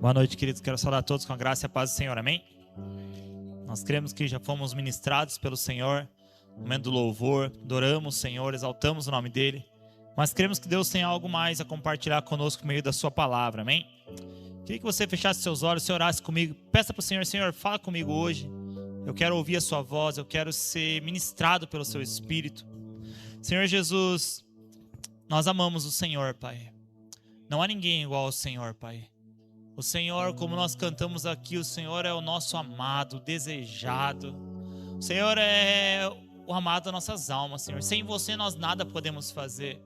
Boa noite, queridos. Quero saudar a todos com a graça e a paz do Senhor. Amém? Nós cremos que já fomos ministrados pelo Senhor. No momento do louvor, adoramos o Senhor, exaltamos o nome dEle. Mas cremos que Deus tem algo mais a compartilhar conosco por meio da sua palavra. Amém? Queria que você fechasse seus olhos, se orasse comigo. Peça para o Senhor: Senhor, fala comigo hoje. Eu quero ouvir a sua voz, eu quero ser ministrado pelo seu Espírito. Senhor Jesus, nós amamos o Senhor, Pai. Não há ninguém igual ao Senhor, Pai. O Senhor, como nós cantamos aqui, o Senhor é o nosso amado, desejado. O Senhor é o amado das nossas almas, Senhor. Sem você nós nada podemos fazer.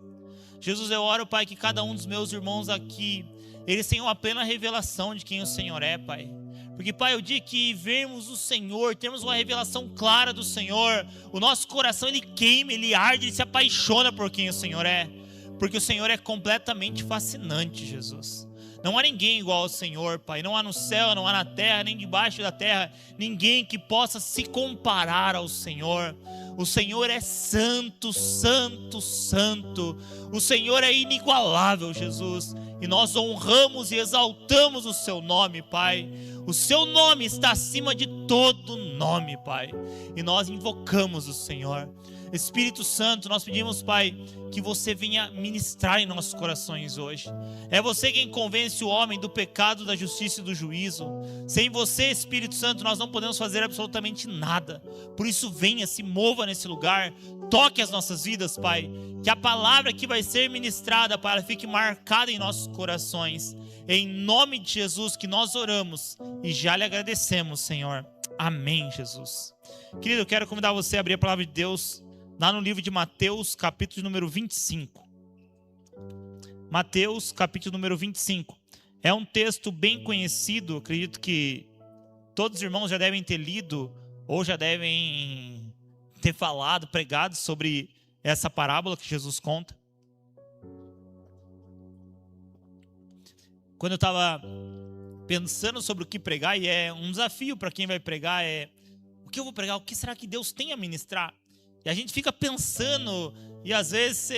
Jesus, eu oro, Pai, que cada um dos meus irmãos aqui, eles tenham uma plena revelação de quem o Senhor é, Pai. Porque, Pai, o dia que vermos o Senhor, temos uma revelação clara do Senhor, o nosso coração, ele queima, ele arde, ele se apaixona por quem o Senhor é. Porque o Senhor é completamente fascinante, Jesus. Não há ninguém igual ao Senhor, Pai. Não há no céu, não há na terra, nem debaixo da terra, ninguém que possa se comparar ao Senhor. O Senhor é santo, santo, santo. O Senhor é inigualável, Jesus. E nós honramos e exaltamos o seu nome, Pai. O seu nome está acima de todo nome, Pai. E nós invocamos o Senhor. Espírito Santo, nós pedimos, Pai, que você venha ministrar em nossos corações hoje. É você quem convence o homem do pecado, da justiça e do juízo. Sem você, Espírito Santo, nós não podemos fazer absolutamente nada. Por isso, venha, se mova nesse lugar, toque as nossas vidas, Pai. Que a palavra que vai ser ministrada, Pai, ela fique marcada em nossos corações. Em nome de Jesus que nós oramos e já lhe agradecemos, Senhor. Amém, Jesus. Querido, eu quero convidar você a abrir a palavra de Deus lá no livro de Mateus, capítulo número 25. Mateus, capítulo número 25. É um texto bem conhecido, acredito que todos os irmãos já devem ter lido ou já devem ter falado, pregado sobre essa parábola que Jesus conta. Quando eu estava pensando sobre o que pregar, e é um desafio para quem vai pregar, o que eu vou pregar? O que será que Deus tem a ministrar? E a gente fica pensando, e às vezes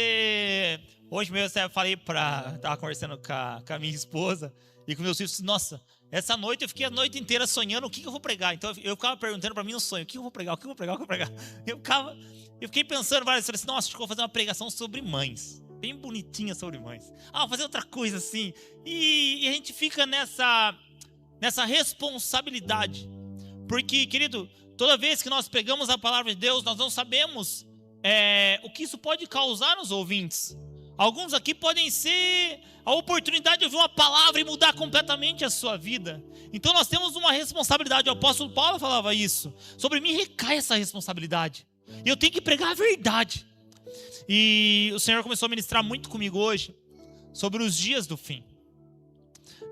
hoje mesmo eu falei estava conversando com a minha esposa e com meus filhos, nossa, essa noite eu fiquei a noite inteira sonhando o que eu vou pregar. Então eu ficava perguntando para mim no sonho, o que eu vou pregar, o que eu vou pregar, o que eu vou pregar. Eu fiquei pensando várias vezes, nossa, acho que eu vou fazer uma pregação sobre mães, bem bonitinha sobre mães. Vou fazer outra coisa assim. E a gente fica nessa responsabilidade, porque, querido, toda vez que nós pegamos a palavra de Deus, nós não sabemos o que isso pode causar nos ouvintes. Alguns aqui podem ser a oportunidade de ouvir uma palavra e mudar completamente a sua vida. Então nós temos uma responsabilidade. O apóstolo Paulo falava isso. Sobre mim recai essa responsabilidade. E eu tenho que pregar a verdade. E o Senhor começou a ministrar muito comigo hoje sobre os dias do fim.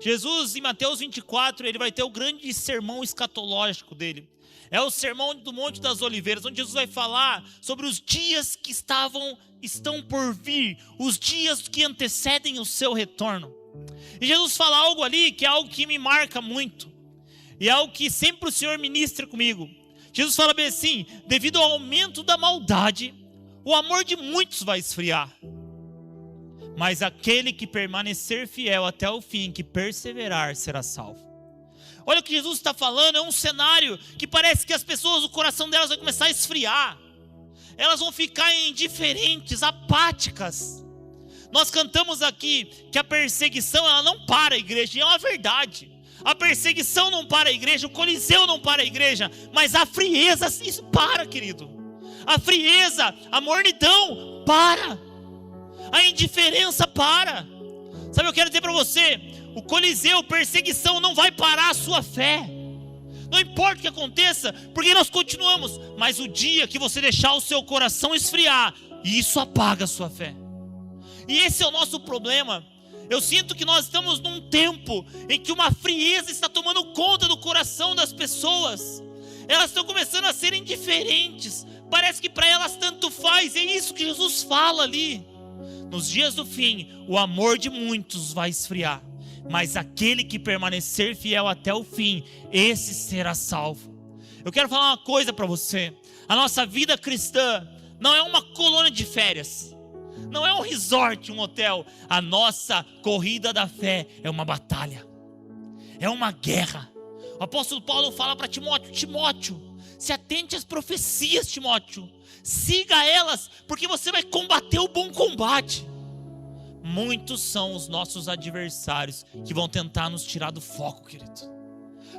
Jesus, em Mateus 24, ele vai ter o grande sermão escatológico dele. É o sermão do Monte das Oliveiras, onde Jesus vai falar sobre os dias que estão por vir, os dias que antecedem o seu retorno. E Jesus fala algo ali que é algo que me marca muito, e é algo que sempre o Senhor ministra comigo. Jesus fala bem assim: devido ao aumento da maldade, o amor de muitos vai esfriar, mas aquele que permanecer fiel até o fim, que perseverar, será salvo. Olha o que Jesus está falando, é um cenário que parece que as pessoas, o coração delas vai começar a esfriar. Elas vão ficar indiferentes, apáticas. Nós cantamos aqui que a perseguição, ela não para a igreja, e é uma verdade. A perseguição não para a igreja, o Coliseu não para a igreja, mas a frieza, isso para, querido. A frieza, a mornidão, para. A indiferença, para. Sabe, eu quero dizer para você, o Coliseu, perseguição não vai parar a sua fé. Não importa o que aconteça, porque nós continuamos. Mas o dia que você deixar o seu coração esfriar, isso apaga a sua fé. E esse é o nosso problema. Eu sinto que nós estamos num tempo em que uma frieza está tomando conta do coração das pessoas. Elas estão começando a ser indiferentes. Parece que para elas tanto faz. É isso que Jesus fala ali. Nos dias do fim, o amor de muitos vai esfriar, mas aquele que permanecer fiel até o fim, esse será salvo. Eu quero falar uma coisa para você. A nossa vida cristã não é uma colônia de férias, não é um resort, um hotel. A nossa corrida da fé é uma batalha. é uma guerra. O apóstolo Paulo fala para Timóteo: Timóteo, se atente às profecias, Timóteo, siga elas, porque você vai combater o bom combate. Muitos são os nossos adversários que vão tentar nos tirar do foco, querido.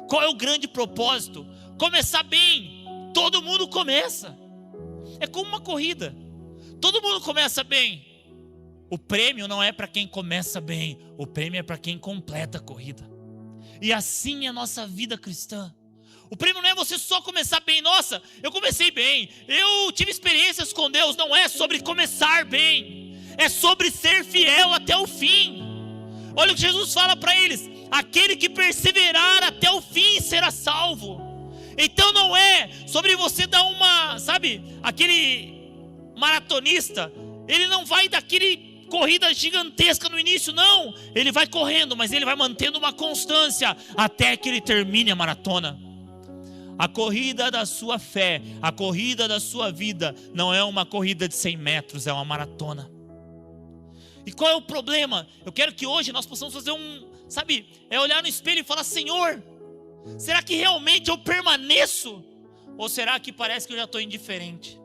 Qual é o grande propósito? Começar bem. Todo mundo começa. É como uma corrida. Todo mundo começa bem. O prêmio não é para quem começa bem. O prêmio é para quem completa a corrida. E assim é a nossa vida cristã. O prêmio não é você só começar bem. Nossa, eu comecei bem, eu tive experiências com Deus. Não é sobre começar bem, é sobre ser fiel até o fim. Olha o que Jesus fala para eles: aquele que perseverar até o fim será salvo. Então não é sobre você dar uma, sabe, aquele maratonista, ele não vai daquele corrida gigantesca no início, não. Ele vai correndo, mas ele vai mantendo uma constância até que ele termine a maratona. A corrida da sua fé, a corrida da sua vida não é uma corrida de 100 metros, é uma maratona. E qual é o problema? Eu quero que hoje nós possamos fazer olhar no espelho e falar: Senhor, será que realmente eu permaneço? Ou será que parece que eu já estou indiferente?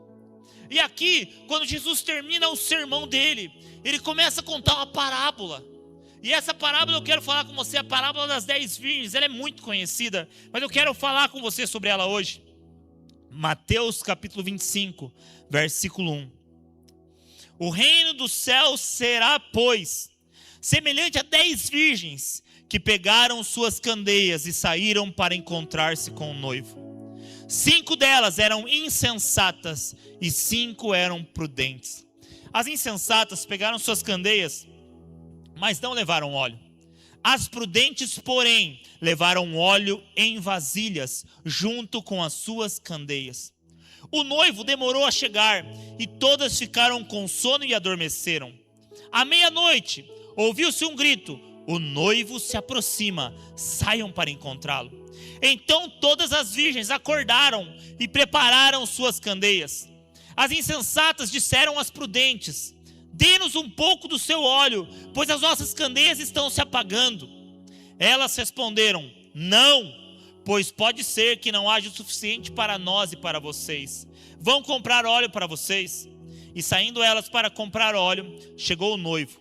E aqui, quando Jesus termina o sermão dele, ele começa a contar uma parábola. E essa parábola eu quero falar com você, a parábola das 10 virgens. Ela é muito conhecida, mas eu quero falar com você sobre ela hoje. Mateus capítulo 25, versículo 1. O reino dos céus será, pois, semelhante a 10 virgens que pegaram suas candeias e saíram para encontrar-se com o noivo. 5 delas eram insensatas e 5 eram prudentes. As insensatas pegaram suas candeias, mas não levaram óleo. As prudentes, porém, levaram óleo em vasilhas, junto com as suas candeias. O noivo demorou a chegar, e todas ficaram com sono e adormeceram. À meia-noite, ouviu-se um grito: o noivo se aproxima, saiam para encontrá-lo. Então todas as virgens acordaram e prepararam suas candeias. As insensatas disseram às prudentes: dê-nos um pouco do seu óleo, pois as nossas candeias estão se apagando. Elas responderam: não, pois pode ser que não haja o suficiente para nós e para vocês. Vão comprar óleo para vocês. E saindo elas para comprar óleo, chegou o noivo.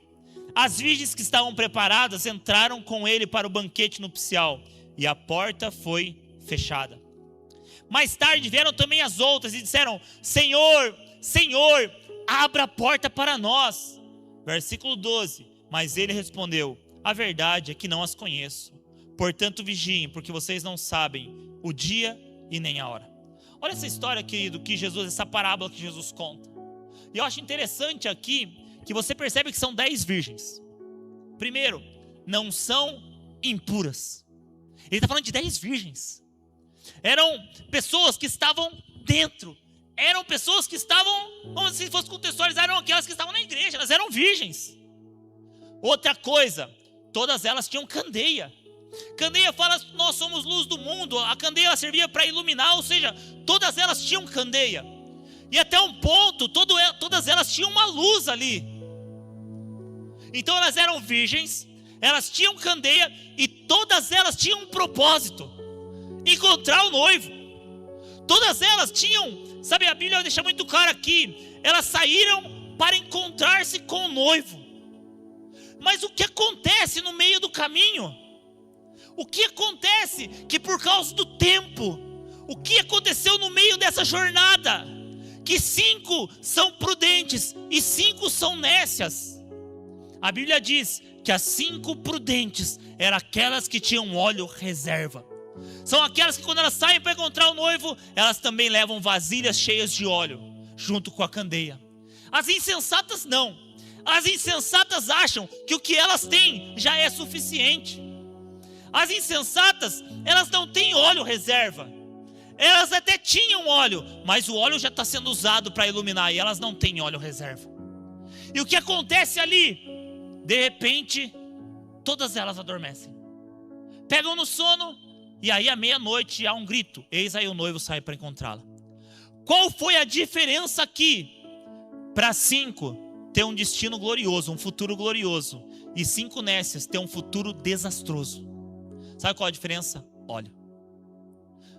As virgens que estavam preparadas entraram com ele para o banquete nupcial, e a porta foi fechada. Mais tarde vieram também as outras e disseram: Senhor, Senhor, abra a porta para nós. Versículo 12. Mas ele respondeu: a verdade é que não as conheço. Portanto vigiem, porque vocês não sabem o dia e nem a hora. Olha essa história, querido, essa parábola que Jesus conta. E eu acho interessante aqui que você percebe que são 10 virgens. Primeiro, não são impuras. Ele está falando de 10 virgens. Eram pessoas que estavam dentro. Eram pessoas que estavam, como se fosse contextualizar, eram aquelas que estavam na igreja. Elas eram virgens. Outra coisa, todas elas tinham candeia. Candeia fala: nós somos luz do mundo. A candeia ela servia para iluminar, ou seja, todas elas tinham candeia. E até um ponto, todas elas tinham uma luz ali. Então elas eram virgens, elas tinham candeia e todas elas tinham um propósito: encontrar o noivo. Todas elas tinham, sabe, a Bíblia deixa muito claro aqui, elas saíram para encontrar-se com o noivo. Mas o que acontece no meio do caminho? O que acontece que por causa do tempo, o que aconteceu no meio dessa jornada? Que 5 são prudentes e 5 são nécias. A Bíblia diz que as 5 prudentes eram aquelas que tinham óleo reserva. São aquelas que quando elas saem para encontrar o noivo, elas também levam vasilhas cheias de óleo, junto com a candeia. As insensatas não. As insensatas acham que o que elas têm já é suficiente. As insensatas, elas não têm óleo reserva. Elas até tinham óleo, mas o óleo já está sendo usado para iluminar, e elas não têm óleo reserva. E o que acontece ali? De repente, todas elas adormecem. Pegam no sono, e aí à meia-noite há um grito: eis aí o noivo sai para encontrá-la. Qual foi a diferença aqui? Para 5 ter um destino glorioso, um futuro glorioso, e 5 nécias ter um futuro desastroso. Sabe qual a diferença? Óleo.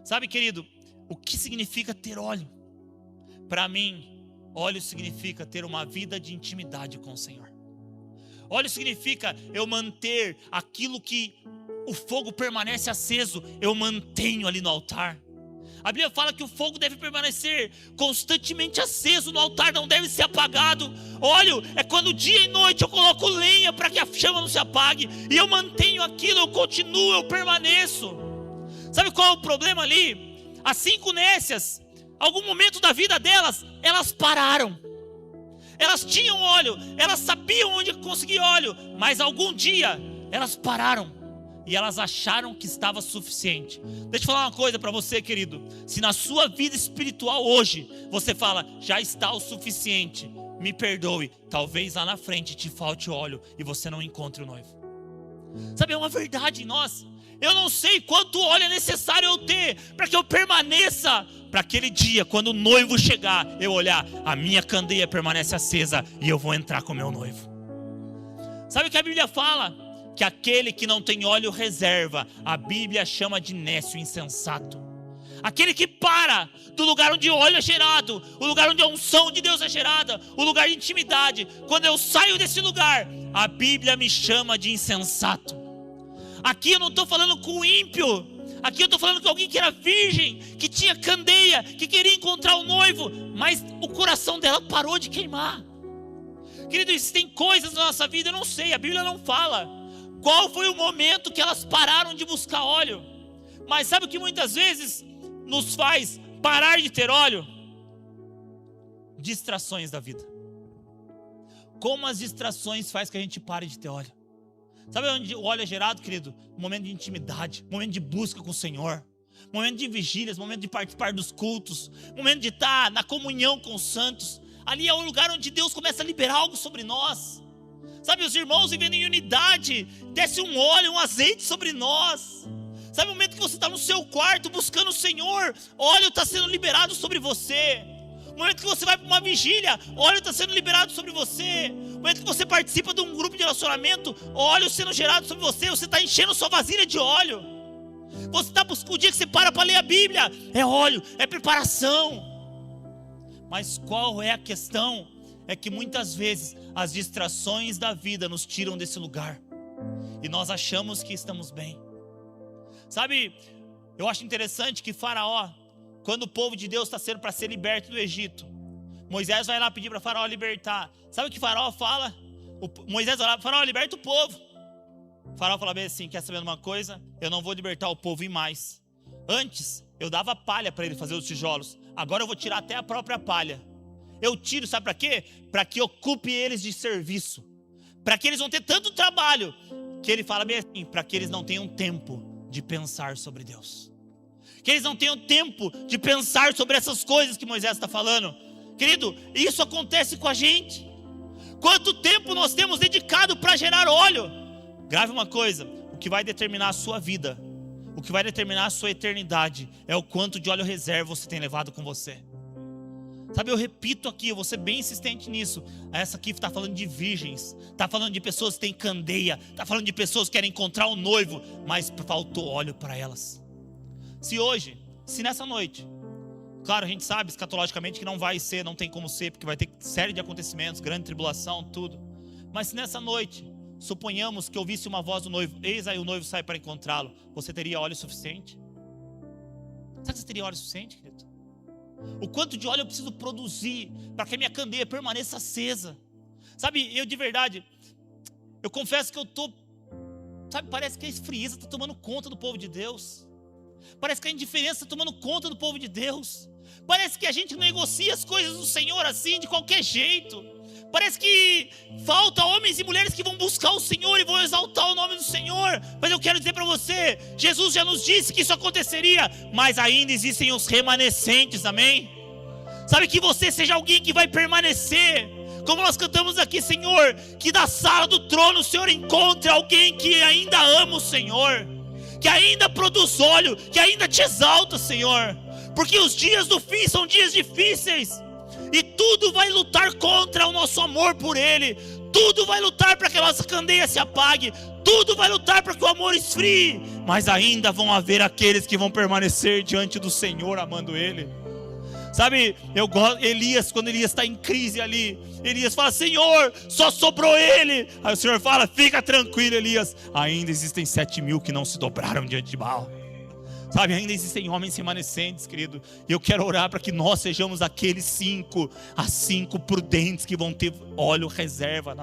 Sabe, querido, o que significa ter óleo? Para mim, óleo significa ter uma vida de intimidade com o Senhor. Óleo significa eu manter aquilo que o fogo permanece aceso, eu mantenho ali no altar. A Bíblia fala que o fogo deve permanecer constantemente aceso no altar, não deve ser apagado. Óleo é quando dia e noite eu coloco lenha para que a chama não se apague, e eu mantenho aquilo, eu continuo, eu permaneço. Sabe qual é o problema ali? As 5 nécias, algum momento da vida delas, elas pararam. Elas tinham óleo, elas sabiam onde conseguir óleo, mas algum dia elas pararam e elas acharam que estava suficiente. Deixa eu falar uma coisa para você, querido. Se na sua vida espiritual hoje você fala, já está o suficiente, me perdoe, talvez lá na frente te falte óleo e você não encontre o noivo. Sabe, é uma verdade em nós. Eu não sei quanto óleo é necessário eu ter para que eu permaneça, para aquele dia, quando o noivo chegar, eu olhar, a minha candeia permanece acesa e eu vou entrar com o meu noivo. Sabe o que a Bíblia fala? Que aquele que não tem óleo reserva, a Bíblia chama de nécio, insensato. Aquele que para do lugar onde o óleo é gerado, o lugar onde a unção de Deus é gerada, o lugar de intimidade. Quando eu saio desse lugar, a Bíblia me chama de insensato. Aqui eu não estou falando com o ímpio, aqui eu estou falando com alguém que era virgem, que tinha candeia, que queria encontrar o noivo, mas o coração dela parou de queimar. Querido, existem coisas na nossa vida, eu não sei, a Bíblia não fala qual foi o momento que elas pararam de buscar óleo. Mas sabe o que muitas vezes nos faz parar de ter óleo? Distrações da vida. Como as distrações fazem que a gente pare de ter óleo? Sabe onde o óleo é gerado, querido? Momento de intimidade, momento de busca com o Senhor, momento de vigílias, momento de participar dos cultos, momento de estar na comunhão com os santos. Ali é o lugar onde Deus começa a liberar algo sobre nós. Sabe, os irmãos vivendo em unidade, desce um óleo, um azeite sobre nós. Sabe o momento que você está no seu quarto buscando o Senhor, óleo está sendo liberado sobre você. O momento que você vai para uma vigília, óleo está sendo liberado sobre você. O momento que você participa de um grupo de relacionamento, óleo sendo gerado sobre você. Você está enchendo sua vasilha de óleo. Você está buscando o dia que você para ler a Bíblia, é óleo, é preparação. Mas qual é a questão? É que muitas vezes as distrações da vida nos tiram desse lugar e nós achamos que estamos bem. Sabe, eu acho interessante que Faraó, quando o povo de Deus está sendo para ser liberto do Egito, Moisés vai lá pedir para Faraó libertar. Sabe o que Faraó fala? Moisés vai lá, Faraó, liberta o povo. Faraó fala bem assim, quer saber de uma coisa? Eu não vou libertar o povo e mais. Antes eu dava palha para ele fazer os tijolos, agora eu vou tirar até a própria palha. Eu tiro, sabe para quê? Para que ocupe eles de serviço, para que eles vão ter tanto trabalho, que ele fala bem assim, para que eles não tenham tempo de pensar sobre Deus, que eles não tenham tempo de pensar sobre essas coisas que Moisés está falando. Querido, isso acontece com a gente. Quanto tempo nós temos dedicado para gerar óleo? Grave uma coisa, o que vai determinar a sua vida, o que vai determinar a sua eternidade, é o quanto de óleo reserva você tem levado com você. Sabe, eu repito aqui, eu vou ser bem insistente nisso. Essa aqui está falando de virgens, está falando de pessoas que têm candeia, está falando de pessoas que querem encontrar o noivo, mas faltou óleo para elas. Se nessa noite, claro, a gente sabe escatologicamente que não vai ser, não tem como ser, porque vai ter série de acontecimentos, grande tribulação, tudo. Mas se nessa noite, suponhamos que ouvisse uma voz do noivo, eis aí o noivo sai para encontrá-lo, você teria óleo suficiente? Será que você teria óleo suficiente, querido? O quanto de óleo eu preciso produzir para que a minha candeia permaneça acesa? Sabe, eu de verdade, eu confesso que eu estou, sabe, parece que a esfrieza está tomando conta do povo de Deus. Parece que a indiferença está tomando conta do povo de Deus. Parece que a gente negocia as coisas do Senhor assim, de qualquer jeito. Parece que falta homens e mulheres que vão buscar o Senhor e vão exaltar o nome do Senhor. Mas eu quero dizer para você, Jesus já nos disse que isso aconteceria, mas ainda existem os remanescentes, amém? Sabe, que você seja alguém que vai permanecer. Como nós cantamos aqui, Senhor, que da sala do trono o Senhor encontre alguém que ainda ama o Senhor, que ainda produz óleo, que ainda te exalta, Senhor. Porque os dias do fim são dias difíceis, e tudo vai lutar contra o nosso amor por Ele. Tudo vai lutar para que a nossa candeia se apague. Tudo vai lutar para que o amor esfrie, mas ainda vão haver aqueles que vão permanecer diante do Senhor amando Ele. Sabe, eu gosto, Elias, quando Elias está em crise ali, Elias fala: Senhor, só sobrou ele. Aí o Senhor fala: fica tranquilo, Elias, ainda existem 7.000 que não se dobraram diante de Baal. Sabe, ainda existem homens remanescentes, querido. E eu quero orar para que nós sejamos aqueles 5 prudentes que vão ter óleo reserva.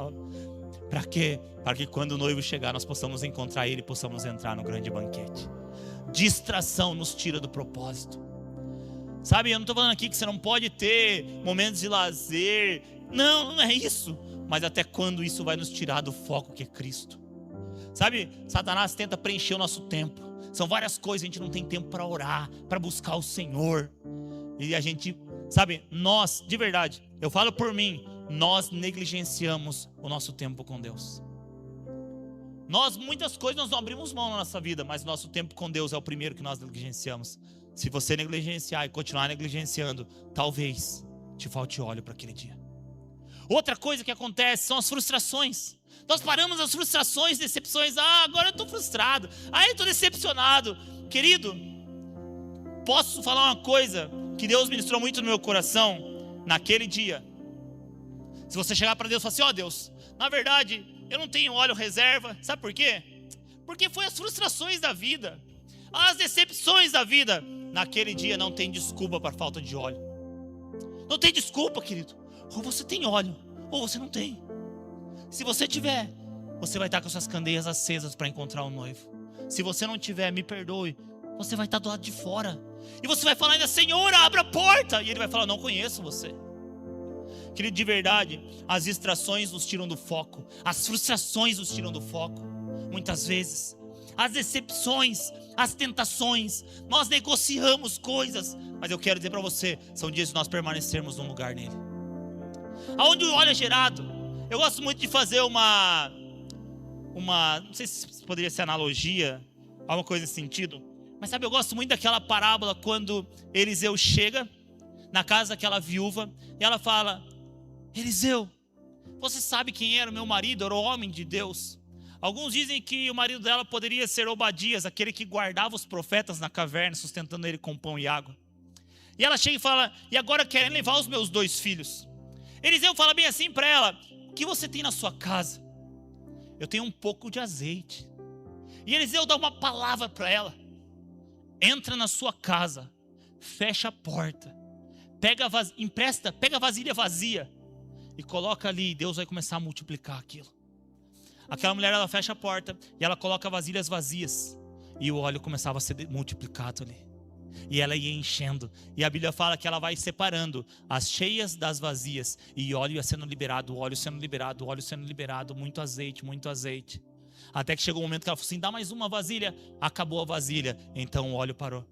Para quê? Para que quando o noivo chegar, nós possamos encontrar ele e possamos entrar no grande banquete. Distração nos tira do propósito. Sabe, eu não estou falando aqui que você não pode ter momentos de lazer. Não é isso. Mas até quando isso vai nos tirar do foco que é Cristo? Sabe, Satanás tenta preencher o nosso tempo. São várias coisas, a gente não tem tempo para orar, para buscar o Senhor. E a gente, sabe, nós, de verdade, eu falo por mim, nós negligenciamos o nosso tempo com Deus. Muitas coisas nós não abrimos mão na nossa vida, mas nosso tempo com Deus é o primeiro que nós negligenciamos. Se você negligenciar e continuar negligenciando, talvez te falte óleo para aquele dia. Outra coisa que acontece são as frustrações. Nós paramos as frustrações, decepções. Agora eu estou frustrado. Eu estou decepcionado. Querido, posso falar uma coisa que Deus ministrou muito no meu coração naquele dia. Se você chegar para Deus e falar assim: Deus, na verdade, eu não tenho óleo reserva. Sabe por quê? Porque foi as frustrações da vida, as decepções da vida. Naquele dia não tem desculpa para falta de óleo. Não tem desculpa, querido. Ou você tem óleo, ou você não tem. Se você tiver, você vai estar com suas candeias acesas para encontrar o noivo. Se você não tiver, me perdoe, você vai estar do lado de fora. E você vai falar ainda: Senhor, abra a porta. E ele vai falar: não conheço você. Querido, de verdade, as distrações nos tiram do foco. As frustrações nos tiram do foco. Muitas vezes, as decepções, as tentações, nós negociamos coisas. Mas eu quero dizer para você, são dias de nós permanecermos num lugar nele. Aonde o óleo é gerado. Eu gosto muito de fazer uma, não sei se poderia ser analogia, alguma coisa nesse sentido. Mas sabe, eu gosto muito daquela parábola quando Eliseu chega na casa daquela viúva e ela fala: Eliseu, você sabe quem era o meu marido? Era o homem de Deus. Alguns dizem que o marido dela poderia ser Obadias, aquele que guardava os profetas na caverna, sustentando ele com pão e água. E ela chega e fala: e agora querem levar os meus 2 filhos. Eliseu fala bem assim para ela: o que você tem na sua casa? Eu tenho um pouco de azeite. E Eliseu dá uma palavra para ela: entra na sua casa, fecha a porta, pega a vasilha vazia e coloca ali, e Deus vai começar a multiplicar aquilo. Aquela mulher, ela fecha a porta e ela coloca vasilhas vazias, e o óleo começava a ser multiplicado ali. E ela ia enchendo. E a Bíblia fala que ela vai separando as cheias das vazias. E óleo ia sendo liberado, óleo sendo liberado, óleo sendo liberado. Muito azeite, muito azeite. Até que chegou um momento que ela falou assim: dá mais uma vasilha. Acabou a vasilha, então o óleo parou.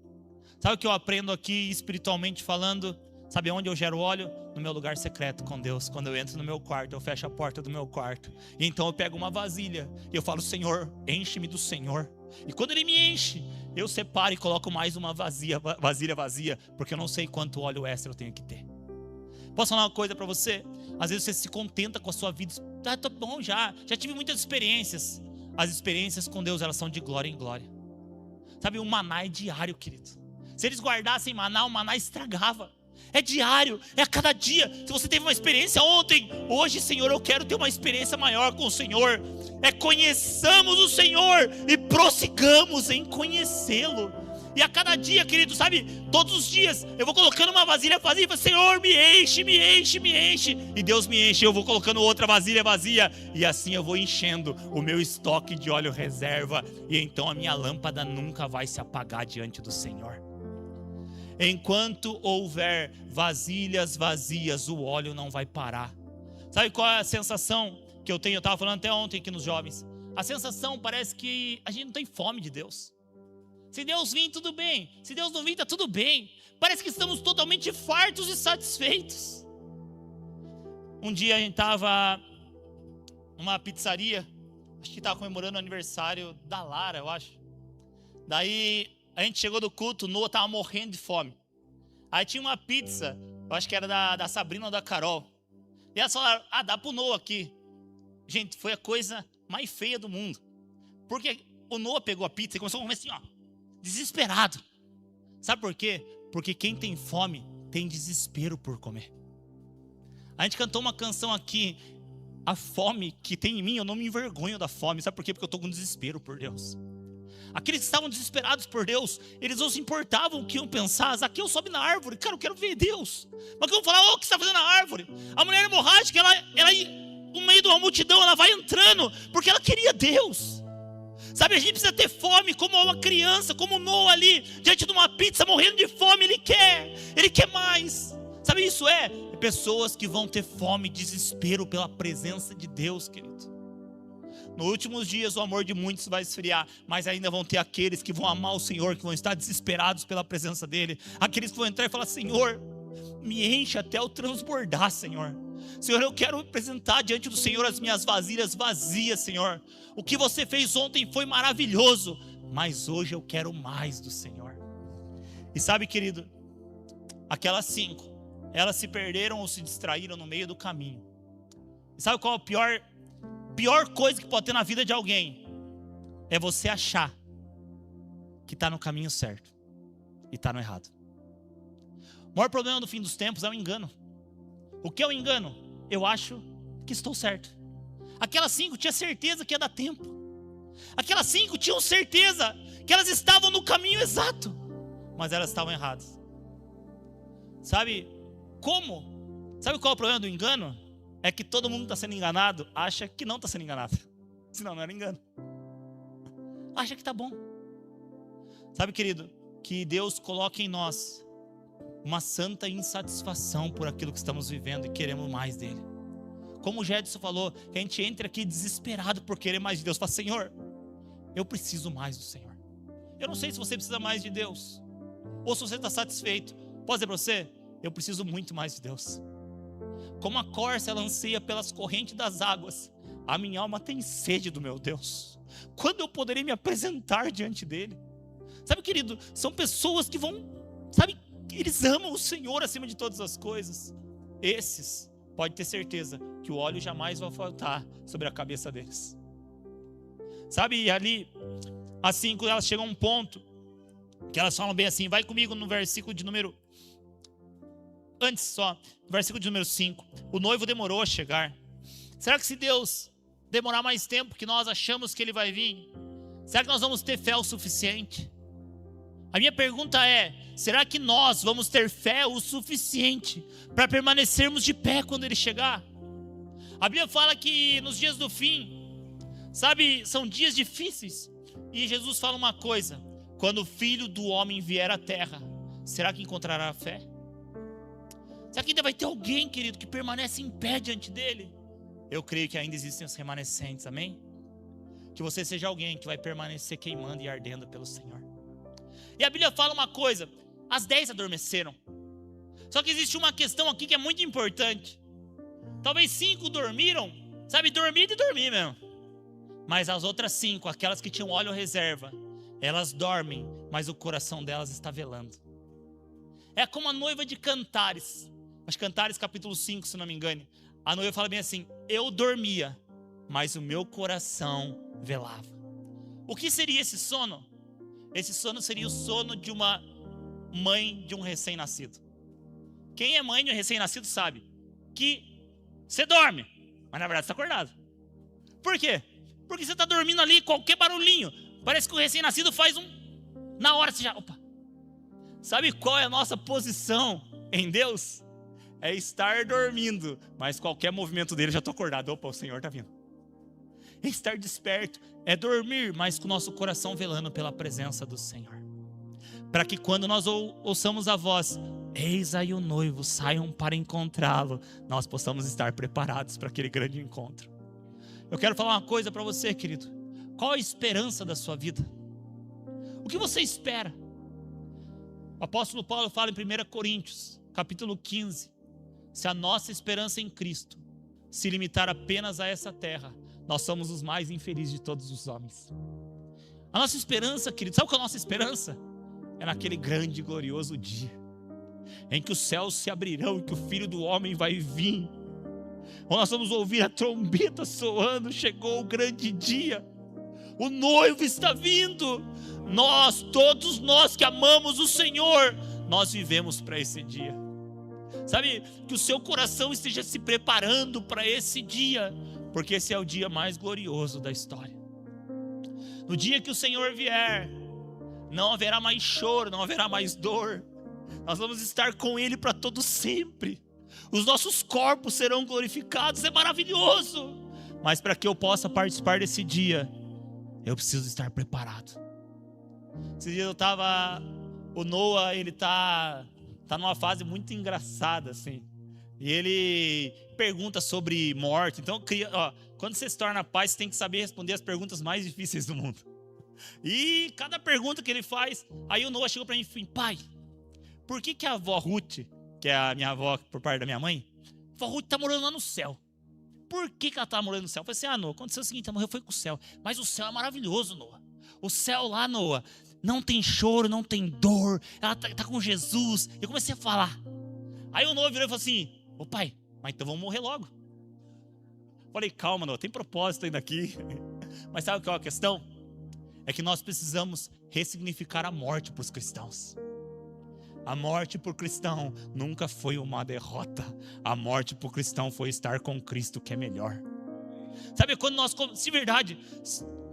Sabe o que eu aprendo aqui espiritualmente falando? Sabe onde eu gero óleo? No meu lugar secreto com Deus. Quando eu entro no meu quarto, eu fecho a porta do meu quarto. E então eu pego uma vasilha e eu falo: Senhor, enche-me do Senhor. E quando Ele me enche, eu separo e coloco mais uma vasilha vazia, porque eu não sei quanto óleo extra eu tenho que ter. Posso falar uma coisa para você? Às vezes você se contenta com a sua vida. Tá bom, já tive muitas experiências. As experiências com Deus, elas são de glória em glória. Sabe, o maná é diário, querido. Se eles guardassem maná, o maná estragava. É diário, é a cada dia. Se você teve uma experiência ontem, hoje, Senhor, eu quero ter uma experiência maior com o Senhor. Conheçamos o Senhor e prossigamos em conhecê-lo. E a cada dia, querido, sabe, todos os dias eu vou colocando uma vasilha vazia e falo: Senhor, me enche, me enche, me enche. E Deus me enche, eu vou colocando outra vasilha vazia. E assim eu vou enchendo o meu estoque de óleo reserva. E então a minha lâmpada nunca vai se apagar diante do Senhor. Enquanto houver vasilhas vazias, o óleo não vai parar. Sabe qual é a sensação que eu tenho? Eu estava falando até ontem aqui nos jovens. A sensação parece que a gente não tem fome de Deus. Se Deus vir, tudo bem. Se Deus não vir, está tudo bem. Parece que estamos totalmente fartos e satisfeitos. Um dia a gente estava numa pizzaria. Acho que estava comemorando o aniversário da Lara, eu acho. Daí a gente chegou do culto, o Noah estava morrendo de fome. Aí tinha uma pizza, eu acho que era da Sabrina ou da Carol. E elas falaram: dá pro Noah aqui. Gente, foi a coisa mais feia do mundo. Porque o Noah pegou a pizza e começou a comer assim, ó, desesperado. Sabe por quê? Porque quem tem fome tem desespero por comer. A gente cantou uma canção aqui, a fome que tem em mim, eu não me envergonho da fome. Sabe por quê? Porque eu estou com desespero por Deus. Aqueles que estavam desesperados por Deus, eles não se importavam o que iam pensar. Zaqueu sobe na árvore, cara, eu quero ver Deus. Mas que eu vou falar, o que você está fazendo na árvore? A mulher hemorrágica, ela no meio de uma multidão, ela vai entrando, porque ela queria Deus. Sabe, a gente precisa ter fome como uma criança, como Noah ali, diante de uma pizza, morrendo de fome, ele quer mais. Sabe, isso é pessoas que vão ter fome e desespero pela presença de Deus, querido. Nos últimos dias o amor de muitos vai esfriar, mas ainda vão ter aqueles que vão amar o Senhor, que vão estar desesperados pela presença dEle. Aqueles que vão entrar e falar, Senhor, me enche até eu transbordar, Senhor. Senhor, eu quero apresentar diante do Senhor as minhas vasilhas vazias, Senhor. O que você fez ontem foi maravilhoso, mas hoje eu quero mais do Senhor. E sabe, querido, aquelas 5, elas se perderam ou se distraíram no meio do caminho. E sabe qual é a pior coisa que pode ter na vida de alguém? É você achar que está no caminho certo e está no errado. O maior problema do fim dos tempos é o engano. O que é o engano? Eu acho que estou certo. Aquelas 5 tinham certeza que ia dar tempo. Aquelas 5 tinham certeza que elas estavam no caminho exato, mas elas estavam erradas. Sabe como? Sabe qual é o problema do engano? É que todo mundo está sendo enganado, acha que não está sendo enganado. Senão não era engano. Acha que está bom. Sabe, querido, que Deus coloque em nós uma santa insatisfação por aquilo que estamos vivendo e queremos mais dele. Como o Gedson falou, que a gente entra aqui desesperado por querer mais de Deus. Fala, Senhor, eu preciso mais do Senhor. Eu não sei se você precisa mais de Deus, ou se você está satisfeito. Posso dizer para você? Eu preciso muito mais de Deus. Como a corça ela anseia pelas correntes das águas, a minha alma tem sede do meu Deus. Quando eu poderei me apresentar diante dele? Sabe, querido, são pessoas que vão, sabe, eles amam o Senhor acima de todas as coisas. Esses, pode ter certeza que o óleo jamais vai faltar sobre a cabeça deles. Sabe, e ali, assim, quando elas chegam a um ponto que elas falam bem assim, vai comigo no versículo de número... Antes só, versículo de número 5. O noivo demorou a chegar. Será que se Deus demorar mais tempo que nós achamos que Ele vai vir, será que nós vamos ter fé o suficiente? A minha pergunta é, será que nós vamos ter fé o suficiente para permanecermos de pé quando Ele chegar? A Bíblia fala que nos dias do fim, sabe, são dias difíceis. E Jesus fala uma coisa, quando o Filho do Homem vier à terra, será que encontrará fé? Será que ainda vai ter alguém, querido, que permanece em pé diante dele? Eu creio que ainda existem os remanescentes, amém? Que você seja alguém que vai permanecer queimando e ardendo pelo Senhor. E a Bíblia fala uma coisa, as 10 adormeceram. Só que existe uma questão aqui que é muito importante. Talvez 5 dormiram, sabe, dormir e dormir mesmo. Mas as outras 5, aquelas que tinham óleo reserva, elas dormem, mas o coração delas está velando. É como a noiva de Cantares. Acho que Cantares capítulo 5, se não me engano. A noiva fala bem assim, eu dormia, mas o meu coração velava. O que seria esse sono? Esse sono seria o sono de uma mãe de um recém-nascido. Quem é mãe de um recém-nascido sabe que você dorme, mas na verdade você está acordado. Por quê? Porque você está dormindo ali, qualquer barulhinho, parece que o recém-nascido faz na hora você já... Opa. Sabe qual é a nossa posição em Deus? É estar dormindo, mas qualquer movimento dele já estou acordado. Opa, o Senhor está vindo. É estar desperto, é dormir, mas com o nosso coração velando pela presença do Senhor. Para que quando nós ouçamos a voz, eis aí o noivo, saiam para encontrá-lo, nós possamos estar preparados para aquele grande encontro. Eu quero falar uma coisa para você, querido. Qual a esperança da sua vida? O que você espera? O apóstolo Paulo fala em 1 Coríntios, capítulo 15, se a nossa esperança em Cristo se limitar apenas a essa terra, nós somos os mais infelizes de todos os homens. A nossa esperança, querido, sabe qual é a nossa esperança? É naquele grande e glorioso dia, em que os céus se abrirão e que o Filho do Homem vai vir. Nós vamos ouvir a trombeta soando, chegou o grande dia. O noivo está vindo. Todos nós que amamos o Senhor, nós vivemos para esse dia. Sabe, que o seu coração esteja se preparando para esse dia, porque esse é o dia mais glorioso da história. No dia que o Senhor vier, não haverá mais choro, não haverá mais dor. Nós vamos estar com Ele para todo sempre. Os nossos corpos serão glorificados, é maravilhoso. Mas para que eu possa participar desse dia, eu preciso estar preparado. Esses dias o Noah, ele tá numa fase muito engraçada, assim. E ele pergunta sobre morte. Então, quando você se torna pai, você tem que saber responder as perguntas mais difíceis do mundo. E cada pergunta que ele faz, aí o Noah chegou para mim e falou: pai, por que a avó Ruth, que é a minha avó por parte da minha mãe, a avó Ruth está morando lá no céu? Por que ela está morando no céu? Eu falei assim: Noah, aconteceu o seguinte, ela morreu, foi com o céu. Mas o céu é maravilhoso, Noah. O céu lá, Noah, não tem choro, não tem dor. Ela tá com Jesus. Eu comecei a falar. Aí o Noah virou e falou assim: ô pai, mas então vamos morrer logo. Falei: calma, Noah, tem propósito ainda aqui. Mas sabe qual é a questão? É que nós precisamos ressignificar a morte para os cristãos. A morte para o cristão nunca foi uma derrota. A morte para o cristão foi estar com Cristo, que é melhor. Sabe, quando se verdade,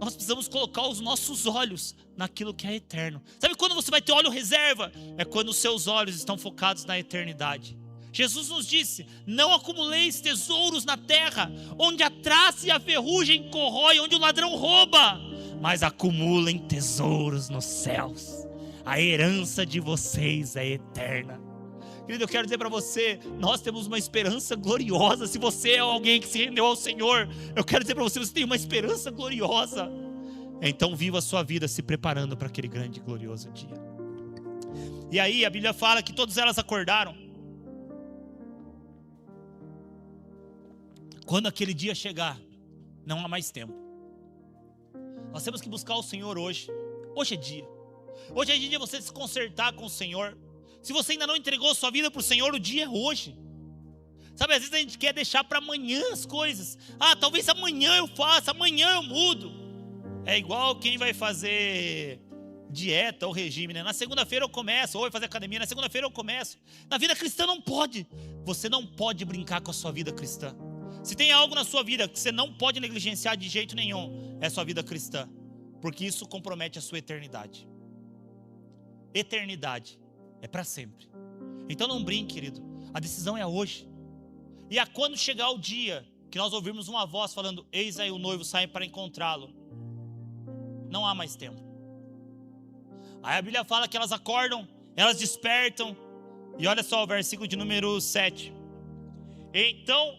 nós precisamos colocar os nossos olhos naquilo que é eterno. Sabe quando você vai ter óleo reserva? É quando os seus olhos estão focados na eternidade. Jesus nos disse: não acumuleis tesouros na terra, onde a traça e a ferrugem corrói, onde o ladrão rouba, mas acumulem tesouros nos céus. A herança de vocês é eterna. Querido, eu quero dizer para você, nós temos uma esperança gloriosa. Se você é alguém que se rendeu ao Senhor, eu quero dizer para você, você tem uma esperança gloriosa. Então viva a sua vida se preparando para aquele grande e glorioso dia. E aí a Bíblia fala que todas elas acordaram. Quando aquele dia chegar, não há mais tempo. Nós temos que buscar o Senhor hoje. Hoje é dia. Hoje é dia de você se consertar com o Senhor. Se você ainda não entregou sua vida para o Senhor, o dia é hoje. Sabe, às vezes a gente quer deixar para amanhã as coisas. Talvez amanhã eu faça, amanhã eu mudo. É igual quem vai fazer dieta ou regime, né? Na segunda-feira eu começo, ou vai fazer academia, na segunda-feira eu começo. Na vida cristã não pode. Você não pode brincar com a sua vida cristã. Se tem algo na sua vida que você não pode negligenciar de jeito nenhum, é a sua vida cristã. Porque isso compromete a sua eternidade. Eternidade é para sempre. Então não brinque, querido. A decisão é hoje. E a quando chegar o dia que nós ouvirmos uma voz falando: eis aí o noivo sai para encontrá-lo, não há mais tempo. Aí a Bíblia fala que elas acordam, elas despertam. E olha só o versículo de número 7. Então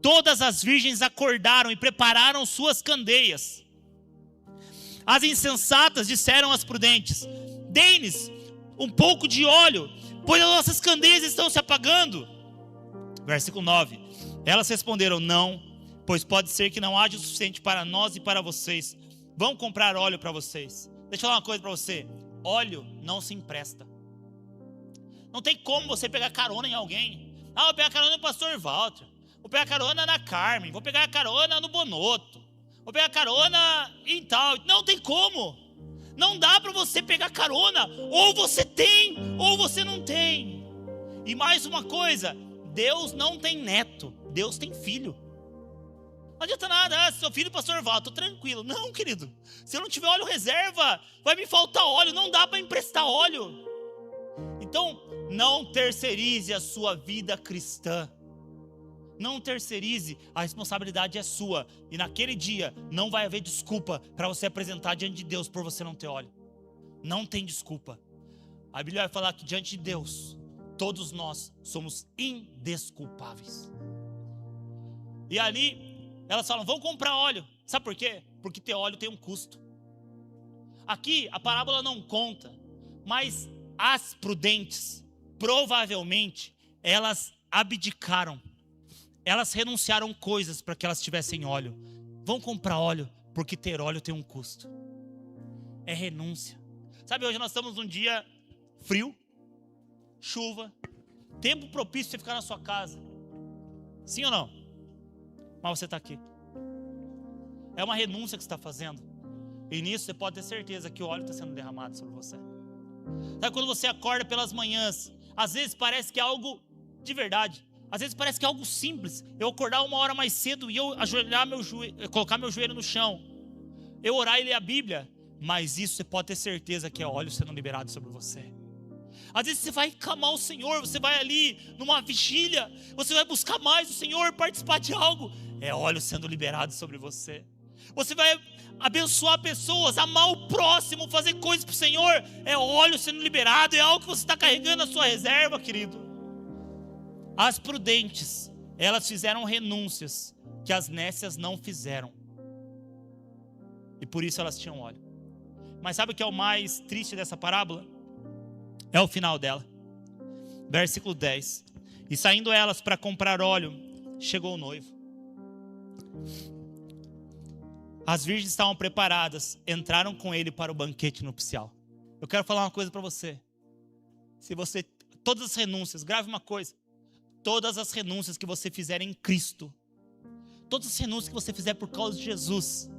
todas as virgens acordaram e prepararam suas candeias. As insensatas disseram às prudentes: dê-nos um pouco de óleo, pois as nossas candeias estão se apagando. Versículo 9. Elas responderam: não, pois pode ser que não haja o suficiente para nós e para vocês. Vamos comprar óleo para vocês. Deixa eu falar uma coisa para você: óleo não se empresta. Não tem como você pegar carona em alguém. Vou pegar carona no pastor Walter, vou pegar carona na Carmen, vou pegar carona no Bonoto, vou pegar carona em tal. Não tem como. Não dá para você pegar carona. Ou você tem, ou você não tem. E mais uma coisa: Deus não tem neto, Deus tem filho. Não adianta nada: seu filho, pastor Val, tô tranquilo. Não, querido, se eu não tiver óleo reserva, vai me faltar óleo. Não dá para emprestar óleo. Então, não terceirize a sua vida cristã. Não terceirize, a responsabilidade é sua. E naquele dia não vai haver desculpa para você apresentar diante de Deus por você não ter óleo. Não tem desculpa. A Bíblia vai falar que diante de Deus todos nós somos indesculpáveis. E ali elas falam: vamos comprar óleo. Sabe por quê? Porque ter óleo tem um custo. Aqui a parábola não conta, mas as prudentes, provavelmente, elas abdicaram. Elas renunciaram coisas para que elas tivessem óleo. Vão comprar óleo, porque ter óleo tem um custo. É renúncia. Sabe, hoje nós estamos num dia frio, chuva, tempo propício para você ficar na sua casa. Sim ou não? Mas você está aqui. É uma renúncia que você está fazendo. E nisso você pode ter certeza que o óleo está sendo derramado sobre você. Sabe quando você acorda pelas manhãs, às vezes parece que é algo de verdade. Às vezes parece que é algo simples. Eu acordar 1 hora mais cedo e eu ajoelhar colocar meu joelho no chão. Eu orar e ler a Bíblia. Mas isso você pode ter certeza que é óleo sendo liberado sobre você. Às vezes você vai clamar o Senhor, você vai ali numa vigília, você vai buscar mais o Senhor, participar de algo. É óleo sendo liberado sobre você. Você vai abençoar pessoas, amar o próximo, fazer coisas para o Senhor. É óleo sendo liberado, é algo que você está carregando na sua reserva, querido. As prudentes, elas fizeram renúncias que as nécias não fizeram. E por isso elas tinham óleo. Mas sabe o que é o mais triste dessa parábola? É o final dela. Versículo 10. E saindo elas para comprar óleo, chegou o noivo. As virgens estavam preparadas, entraram com ele para o banquete nupcial. Eu quero falar uma coisa para você. Todas as renúncias, grave uma coisa. Todas as renúncias que você fizer em Cristo, todas as renúncias que você fizer por causa de Jesus,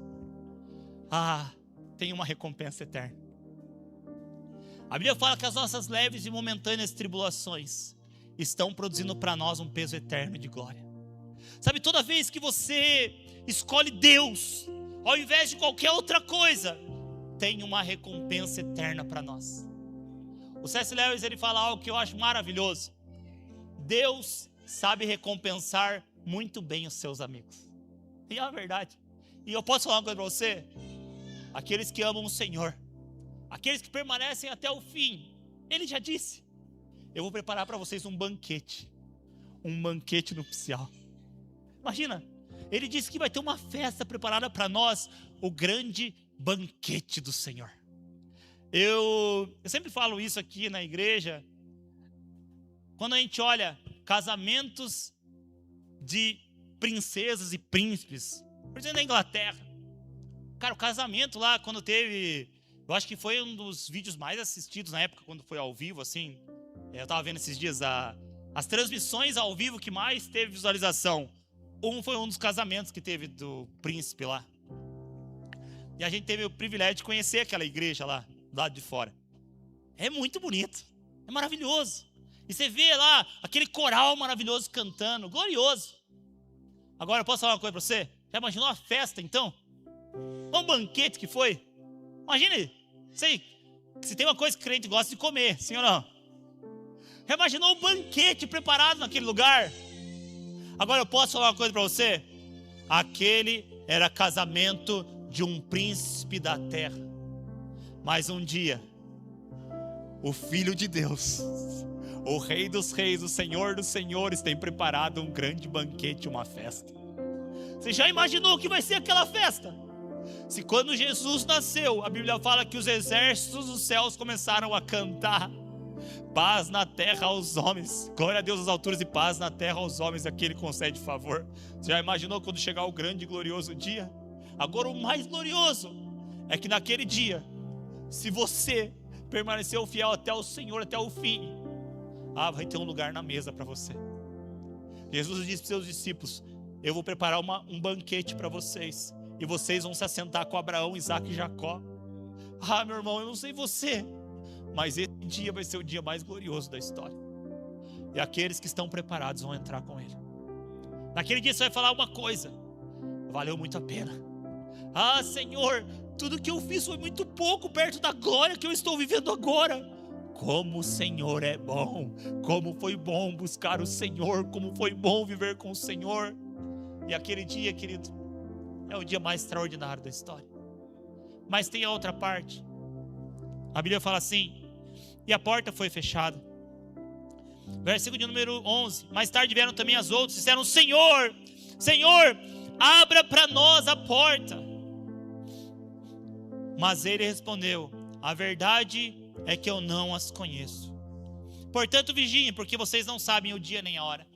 tem uma recompensa eterna. A Bíblia fala que as nossas leves e momentâneas tribulações estão produzindo para nós um peso eterno de glória. Sabe, toda vez que você escolhe Deus, ao invés de qualquer outra coisa, tem uma recompensa eterna para nós. O C.S. Lewis, ele fala algo que eu acho maravilhoso. Deus sabe recompensar muito bem os seus amigos. E é a verdade. E eu posso falar uma coisa para você? Aqueles que amam o Senhor, aqueles que permanecem até o fim, Ele já disse: eu vou preparar para vocês um banquete nupcial. Imagina, Ele disse que vai ter uma festa preparada para nós, o grande banquete do Senhor. Eu sempre falo isso aqui na igreja. Quando a gente olha casamentos de princesas e príncipes, por exemplo, na Inglaterra, cara, o casamento lá, quando teve, eu acho que foi um dos vídeos mais assistidos na época, quando foi ao vivo, assim. Eu estava vendo esses dias as transmissões ao vivo que mais teve visualização. Foi um dos casamentos que teve do príncipe lá. E a gente teve o privilégio de conhecer aquela igreja lá, do lado de fora. É muito bonito, é maravilhoso. E você vê lá aquele coral maravilhoso cantando, glorioso. Agora eu posso falar uma coisa para você? Já imaginou a festa então? Um banquete que foi? Imagine, sei, se tem uma coisa que o crente gosta de comer, sim ou não? Já imaginou um banquete preparado naquele lugar? Agora eu posso falar uma coisa para você? Aquele era casamento de um príncipe da terra. Mas um dia, o Filho de Deus, o Rei dos Reis, o Senhor dos Senhores, tem preparado um grande banquete, uma festa. Você já imaginou o que vai ser aquela festa? Se quando Jesus nasceu, a Bíblia fala que os exércitos dos céus começaram a cantar: paz na terra aos homens, glória a Deus nas alturas e paz na terra aos homens, aquele que concede favor. Você já imaginou quando chegar o grande e glorioso dia? Agora o mais glorioso é que naquele dia, se você permaneceu fiel até o Senhor, até o fim, vai ter um lugar na mesa para você. Jesus disse para os seus discípulos: eu vou preparar um banquete para vocês, e vocês vão se assentar com Abraão, Isaac e Jacó. Meu irmão, eu não sei você, mas esse dia vai ser o dia mais glorioso da história. E aqueles que estão preparados vão entrar com Ele. Naquele dia você vai falar uma coisa: valeu muito a pena. Senhor, tudo que eu fiz foi muito pouco perto da glória que eu estou vivendo agora. Como o Senhor é bom, como foi bom buscar o Senhor, como foi bom viver com o Senhor. E aquele dia, querido, é o dia mais extraordinário da história. Mas tem a outra parte. A Bíblia fala assim: e a porta foi fechada. Versículo de número 11. Mais tarde vieram também as outras, disseram: Senhor, Senhor, abra para nós a porta. Mas ele respondeu: a verdade é que eu não as conheço. Portanto vigiem, porque vocês não sabem o dia nem a hora.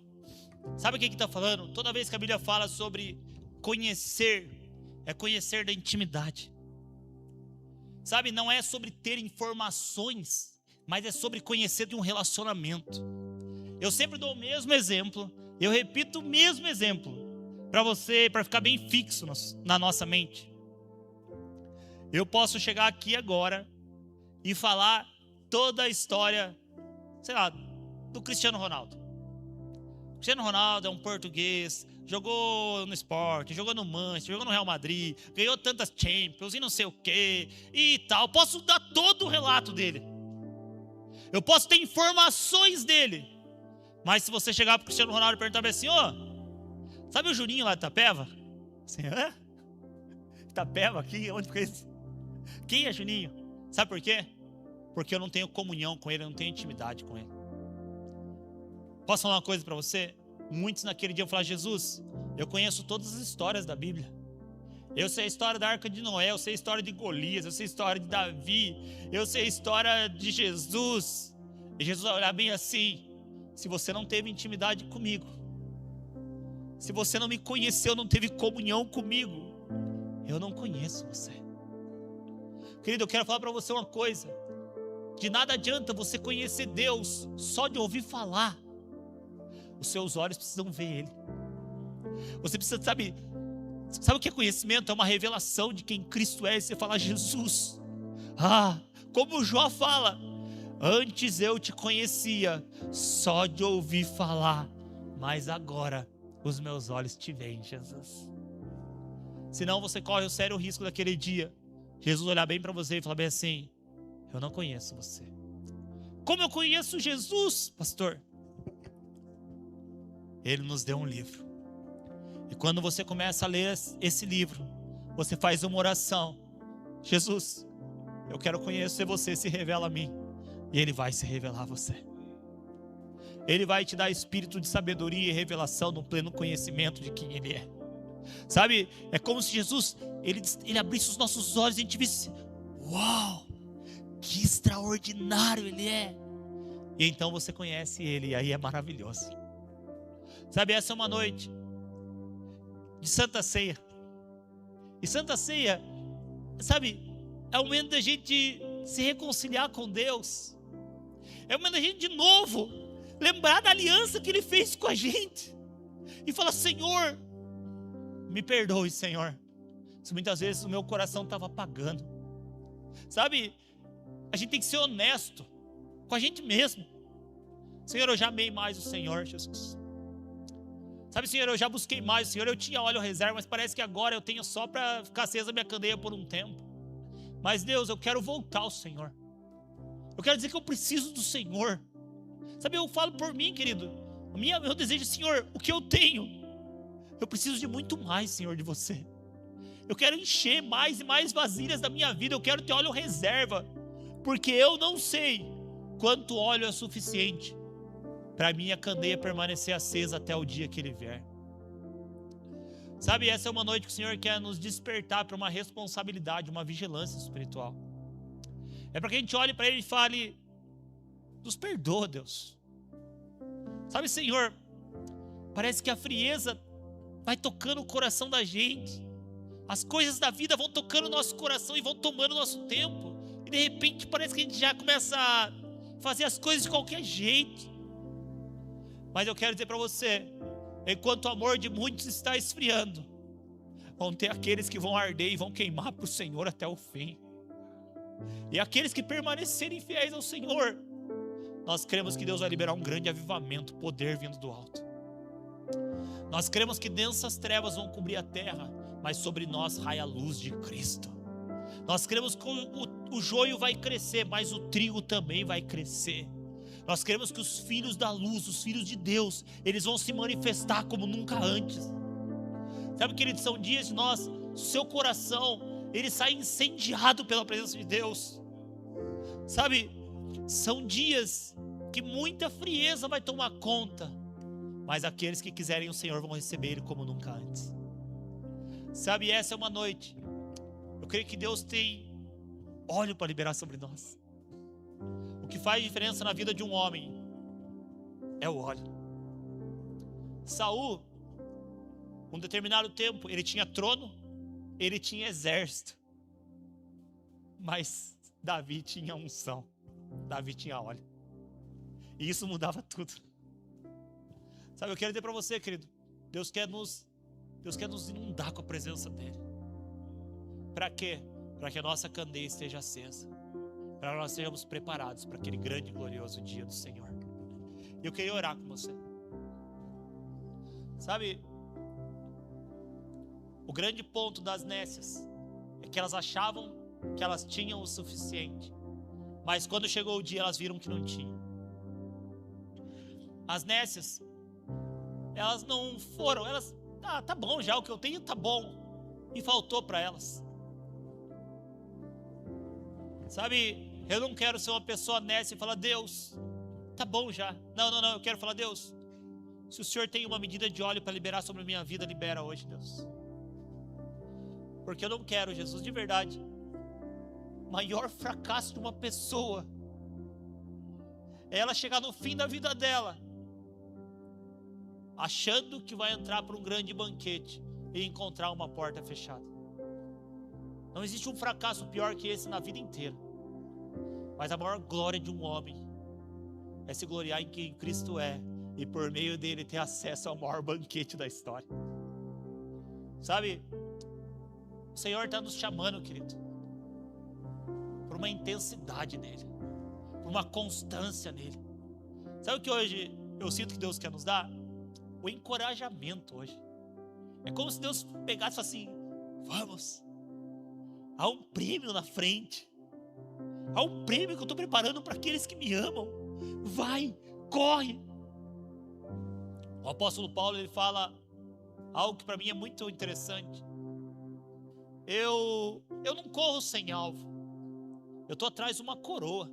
Sabe o que está falando? Toda vez que a Bíblia fala sobre conhecer, é conhecer da intimidade. Sabe, não é sobre ter informações, mas é sobre conhecer de um relacionamento. Eu sempre dou o mesmo exemplo, eu repito o mesmo exemplo para você, para ficar bem fixo na nossa mente. Eu posso chegar aqui agora e falar toda a história, sei lá, do Cristiano Ronaldo. O Cristiano Ronaldo é um português, jogou no Sport, jogou no Manchester, jogou no Real Madrid, ganhou tantas Champions e não sei o que e tal. Posso dar todo o relato dele. Eu posso ter informações dele. Mas se você chegar pro Cristiano Ronaldo e perguntar assim, sabe o Juninho lá de Itapeva? Assim, hã? Itapeva aqui? Onde fica isso? Quem é Juninho? Sabe por quê? Porque eu não tenho comunhão com ele, eu não tenho intimidade com ele. Posso falar uma coisa para você? Muitos naquele dia vão falar, Jesus, eu conheço todas as histórias da Bíblia. Eu sei a história da Arca de Noé, eu sei a história de Golias, eu sei a história de Davi, eu sei a história de Jesus. E Jesus vai olhar bem assim, se você não teve intimidade comigo, se você não me conheceu, não teve comunhão comigo, eu não conheço você. Querido, eu quero falar para você uma coisa. De nada adianta você conhecer Deus só de ouvir falar. Os seus olhos precisam ver Ele. Você precisa, sabe o que é conhecimento? É uma revelação de quem Cristo é. E você fala, Jesus, como o Jó fala, antes eu te conhecia só de ouvir falar, mas agora os meus olhos te veem, Jesus. Senão você corre o sério risco daquele dia Jesus olhar bem para você e falar bem assim, eu não conheço você. Como eu conheço Jesus, pastor? Ele nos deu um livro. E quando você começa a ler esse livro, você faz uma oração. Jesus, eu quero conhecer você, se revela a mim. E Ele vai se revelar a você. Ele vai te dar espírito de sabedoria e revelação no pleno conhecimento de quem Ele é. Sabe, é como se Jesus, ele abrisse os nossos olhos e a gente visse, uau, que extraordinário Ele é. E então você conhece Ele e aí é maravilhoso. Sabe, essa é uma noite de Santa Ceia. E Santa Ceia, sabe, é o momento da gente se reconciliar com Deus. É o momento da gente de novo lembrar da aliança que Ele fez com a gente. E falar, Senhor, me perdoe, Senhor, se muitas vezes o meu coração estava apagando. Sabe, a gente tem que ser honesto com a gente mesmo. Senhor, eu já amei mais o Senhor, Jesus. Sabe, Senhor, eu já busquei mais o Senhor. Eu tinha óleo reserva, mas parece que agora eu tenho só para ficar acesa a minha candeia por um tempo. Mas Deus, eu quero voltar ao Senhor. Eu quero dizer que eu preciso do Senhor. Sabe, eu falo por mim, querido. Meu desejo, Senhor, o que eu tenho, eu preciso de muito mais, Senhor, de você. Eu quero encher mais e mais vasilhas da minha vida. Eu quero ter óleo reserva, porque eu não sei quanto óleo é suficiente para minha candeia permanecer acesa até o dia que Ele vier. Sabe, essa é uma noite que o Senhor quer nos despertar para uma responsabilidade, uma vigilância espiritual. É para que a gente olhe para Ele e fale, nos perdoa, Deus. Sabe, Senhor, parece que a frieza vai tocando o coração da gente. As coisas da vida vão tocando o nosso coração e vão tomando o nosso tempo. E de repente parece que a gente já começa a fazer as coisas de qualquer jeito. Mas eu quero dizer para você, enquanto o amor de muitos está esfriando, vão ter aqueles que vão arder e vão queimar para o Senhor até o fim. E aqueles que permanecerem fiéis ao Senhor, nós cremos que Deus vai liberar um grande avivamento, poder vindo do alto. Nós cremos que densas trevas vão cobrir a terra, mas sobre nós raia a luz de Cristo. Nós cremos que o joio vai crescer, mas o trigo também vai crescer. Nós cremos que os filhos da luz, os filhos de Deus, eles vão se manifestar como nunca antes. Sabe, queridos, são dias de nós, seu coração, ele sai incendiado pela presença de Deus. Sabe, são dias que muita frieza vai tomar conta, mas aqueles que quiserem o Senhor vão receber Ele como nunca antes. Sabe, essa é uma noite, eu creio que Deus tem óleo para liberar sobre nós. O que faz diferença na vida de um homem é o óleo. Saul, um determinado tempo, ele tinha trono, ele tinha exército, mas Davi tinha unção, Davi tinha óleo, e isso mudava tudo. Sabe, eu quero dizer para você, querido, Deus quer nos inundar com a presença dEle. Para quê? para que a nossa candeia esteja acesa, para que nós sejamos preparados para aquele grande e glorioso dia do Senhor. E eu queria orar com você. Sabe, o grande ponto das nécias é que elas achavam que elas tinham o suficiente, mas quando chegou o dia elas viram que não tinham. As nécias, elas não foram, elas, tá bom já, o que eu tenho tá bom, e faltou para elas. Sabe, eu não quero ser uma pessoa nécia e falar, Deus, tá bom já. Não, eu quero falar, Deus, se o Senhor tem uma medida de óleo para liberar sobre a minha vida, libera hoje, Deus. Porque eu não quero, Jesus, de verdade. O maior fracasso de uma pessoa é ela chegar no fim da vida dela, achando que vai entrar para um grande banquete e encontrar uma porta fechada. Não existe um fracasso pior que esse na vida inteira. Mas a maior glória de um homem é se gloriar em quem Cristo é e por meio dele ter acesso ao maior banquete da história. Sabe, o Senhor está nos chamando, querido, por uma intensidade nele, por uma constância nele. Sabe o que hoje eu sinto que Deus quer nos dar? O encorajamento hoje. É como se Deus pegasse e falasse assim, vamos, há um prêmio na frente, há um prêmio que eu estou preparando para aqueles que me amam. Vai, corre. O apóstolo Paulo, ele fala algo que para mim é muito interessante. Eu não corro sem alvo, eu estou atrás de uma coroa.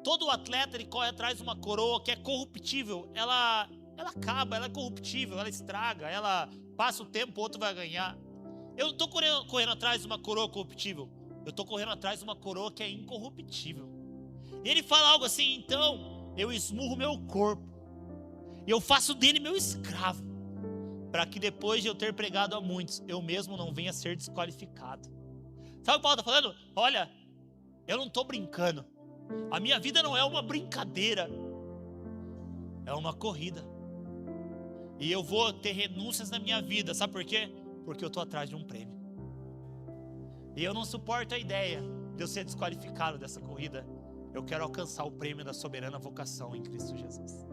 Todo atleta, ele corre atrás de uma coroa que é corruptível. Ela acaba, ela é corruptível, ela estraga, ela passa o tempo, o outro vai ganhar. Eu não estou correndo atrás de uma coroa corruptível, eu estou correndo atrás de uma coroa que é incorruptível. E ele fala algo assim, então eu esmurro meu corpo, e eu faço dele meu escravo, para que depois de eu ter pregado a muitos, eu mesmo não venha a ser desqualificado. Sabe o que Paulo está falando? Olha, eu não estou brincando, a minha vida não é uma brincadeira, é uma corrida. E eu vou ter renúncias na minha vida, sabe por quê? Porque eu estou atrás de um prêmio. E eu não suporto a ideia de eu ser desqualificado dessa corrida. Eu quero alcançar o prêmio da soberana vocação em Cristo Jesus.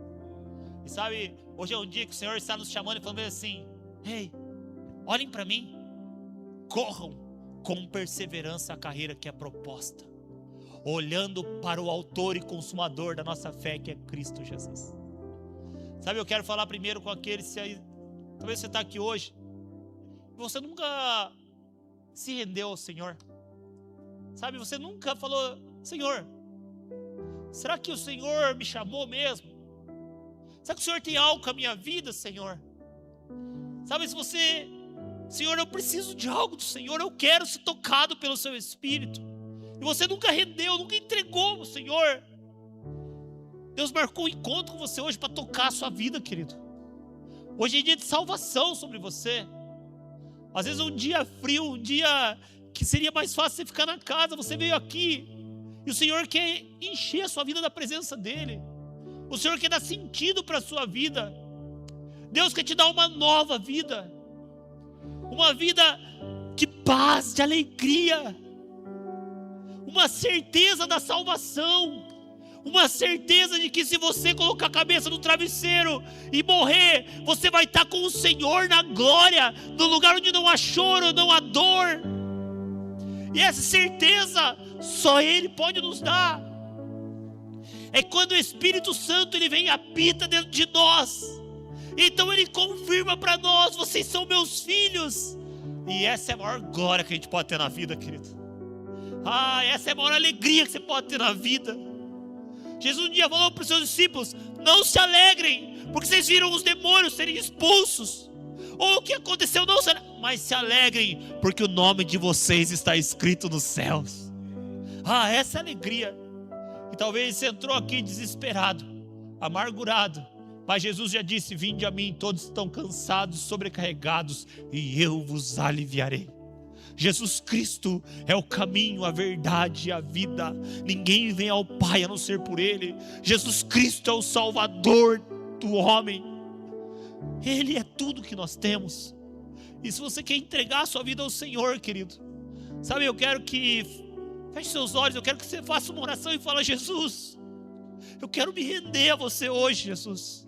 E sabe, hoje é um dia que o Senhor está nos chamando e falando assim, ei, olhem para mim, corram com perseverança a carreira que é proposta, olhando para o autor e consumador da nossa fé, que é Cristo Jesus. Sabe, eu quero falar primeiro com aqueles, talvez você está aqui hoje, você nunca se rendeu ao Senhor. Sabe, você nunca falou, Senhor, será que o Senhor me chamou mesmo? Será que o Senhor tem algo com a minha vida, Senhor? Sabe, se você, Senhor, eu preciso de algo do Senhor, eu quero ser tocado pelo seu Espírito. E você nunca rendeu, nunca entregou ao Senhor. Deus marcou um encontro com você hoje para tocar a sua vida, querido. Hoje é dia de salvação sobre você. Às vezes um dia frio, um dia que seria mais fácil você ficar na casa, você veio aqui e o Senhor quer encher a sua vida da presença dEle. O Senhor quer dar sentido para a sua vida. Deus quer te dar uma nova vida, uma vida de paz, de alegria, uma certeza da salvação, uma certeza de que se você colocar a cabeça no travesseiro e morrer, você vai estar com o Senhor na glória, no lugar onde não há choro, não há dor. E essa certeza só Ele pode nos dar. É quando o Espírito Santo ele vem e habita dentro de nós. Então Ele confirma para nós, vocês são meus filhos. E essa é a maior glória que a gente pode ter na vida, querido. Essa é a maior alegria que você pode ter na vida. Jesus um dia falou para os seus discípulos, não se alegrem, porque vocês viram os demônios serem expulsos, ou o que aconteceu, não, mas se alegrem, porque o nome de vocês está escrito nos céus. Essa é a alegria. E talvez você entrou aqui desesperado, amargurado, mas Jesus já disse, vinde a mim, todos estão cansados, sobrecarregados, e eu vos aliviarei. Jesus Cristo é o caminho, a verdade e a vida. Ninguém vem ao Pai a não ser por Ele. Jesus Cristo é o Salvador do homem. Ele é tudo que nós temos. E se você quer entregar a sua vida ao Senhor, querido, Sabe, eu quero que feche seus olhos, eu quero que você faça uma oração e fale: Jesus, eu quero me render a você hoje, Jesus.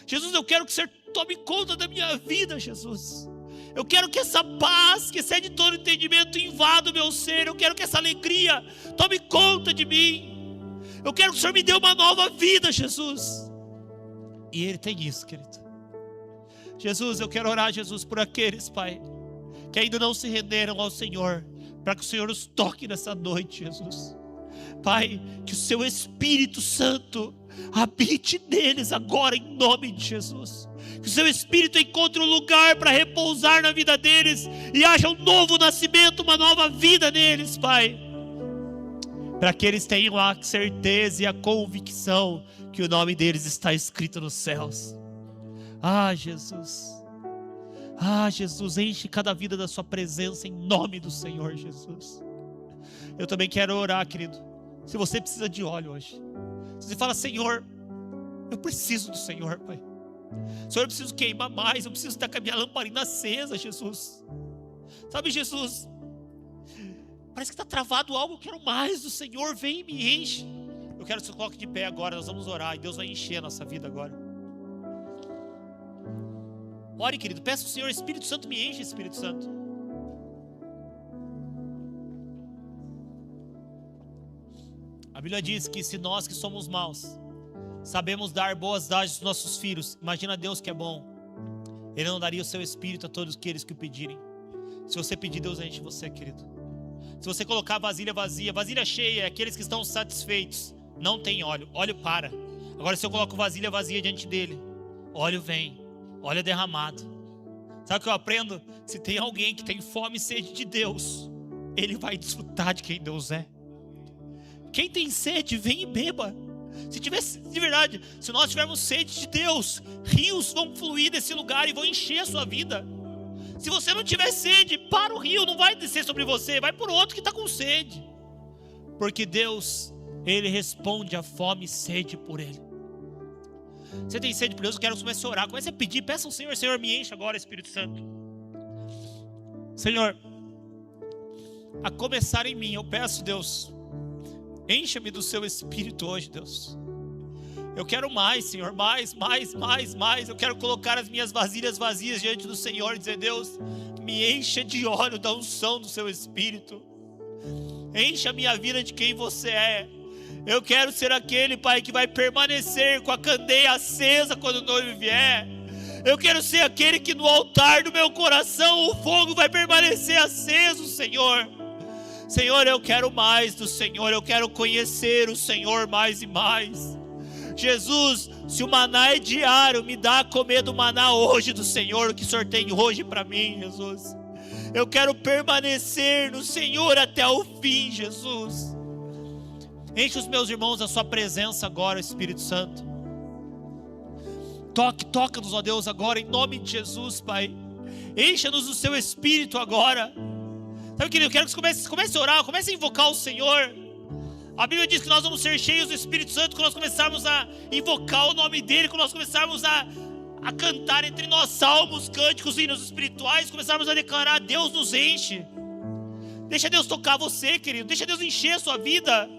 Jesus, eu quero que você tome conta da minha vida, Jesus. Eu quero que essa paz, que excede todo entendimento, invada o meu ser. Eu quero que essa alegria tome conta de mim. Eu quero que o Senhor me dê uma nova vida, Jesus. E Ele tem isso, querido. Jesus, eu quero orar, Jesus, por aqueles, Pai, que ainda não se renderam ao Senhor, para que o Senhor os toque nessa noite, Jesus. Pai, que o Seu Espírito Santo habite neles agora, em nome de Jesus. Que o Seu Espírito encontre um lugar para repousar na vida deles, e haja um novo nascimento, uma nova vida neles, Pai. Para que eles tenham a certeza e a convicção que o nome deles está escrito nos céus. Ah, Jesus. Ah, Jesus, enche cada vida da Sua presença em nome do Senhor Jesus. Eu também quero orar, querido. Se você precisa de óleo hoje, se você fala: Senhor, eu preciso do Senhor, Pai. Senhor, eu preciso queimar mais, eu preciso estar com a minha lamparina acesa, Jesus. Sabe, Jesus, parece que está travado algo, eu quero mais do Senhor, vem e me enche. Eu quero que você coloque de pé agora, nós vamos orar e Deus vai encher a nossa vida agora. Ore, querido, peça ao Senhor: Espírito Santo, me enche, Espírito Santo. A Bíblia diz que se nós que somos maus sabemos dar boas dádivas aos nossos filhos, imagina Deus que é bom. Ele não daria o seu Espírito a todos aqueles que o pedirem. Se você pedir, Deus enche você, querido. Se você colocar vasilha vazia, vasilha cheia, é aqueles que estão satisfeitos, não tem óleo, óleo para. Agora se eu coloco vasilha vazia diante dele, óleo vem, óleo é derramado. Sabe o que eu aprendo? Se tem alguém que tem fome e sede de Deus, ele vai desfrutar de quem Deus é. Quem tem sede, vem e beba. Se tivesse, de verdade, se nós tivermos sede de Deus, rios vão fluir desse lugar e vão encher a sua vida. Se você não tiver sede, para o rio, não vai descer sobre você, vai por outro que está com sede. Porque Deus, Ele responde a fome e sede por Ele. Você tem sede por Deus? Eu quero que você comece a orar, comece a pedir, peça ao Senhor: Senhor, me enche agora, Espírito Santo. Senhor, a começar em mim, eu peço, Deus, encha-me do Seu Espírito hoje, Deus. Eu quero mais, Senhor, mais. Eu quero colocar as minhas vasilhas vazias diante do Senhor e dizer: Deus, me encha de óleo da unção do Seu Espírito. Encha a minha vida de quem Você é. Eu quero ser aquele, Pai, que vai permanecer com a candeia acesa quando o noivo vier. Eu quero ser aquele que no altar do meu coração o fogo vai permanecer aceso, Senhor. Senhor, eu quero mais do Senhor, eu quero conhecer o Senhor mais e mais. Jesus, se o maná é diário, me dá a comer do maná hoje do Senhor, o que o Senhor tem hoje para mim, Jesus. Eu quero permanecer no Senhor até o fim, Jesus. Enche os meus irmãos da Sua presença agora, Espírito Santo. Toca-nos, ó Deus, agora, em nome de Jesus, Pai. Encha-nos do Seu Espírito agora. Sabe, querido, eu quero que você comece a orar, comece a invocar o Senhor. A Bíblia diz que nós vamos ser cheios do Espírito Santo quando nós começarmos a invocar o nome dEle, quando nós começarmos a cantar entre nós salmos, cânticos, hinos espirituais, começarmos a declarar: Deus nos enche. Deixa Deus tocar você, querido, deixa Deus encher a sua vida.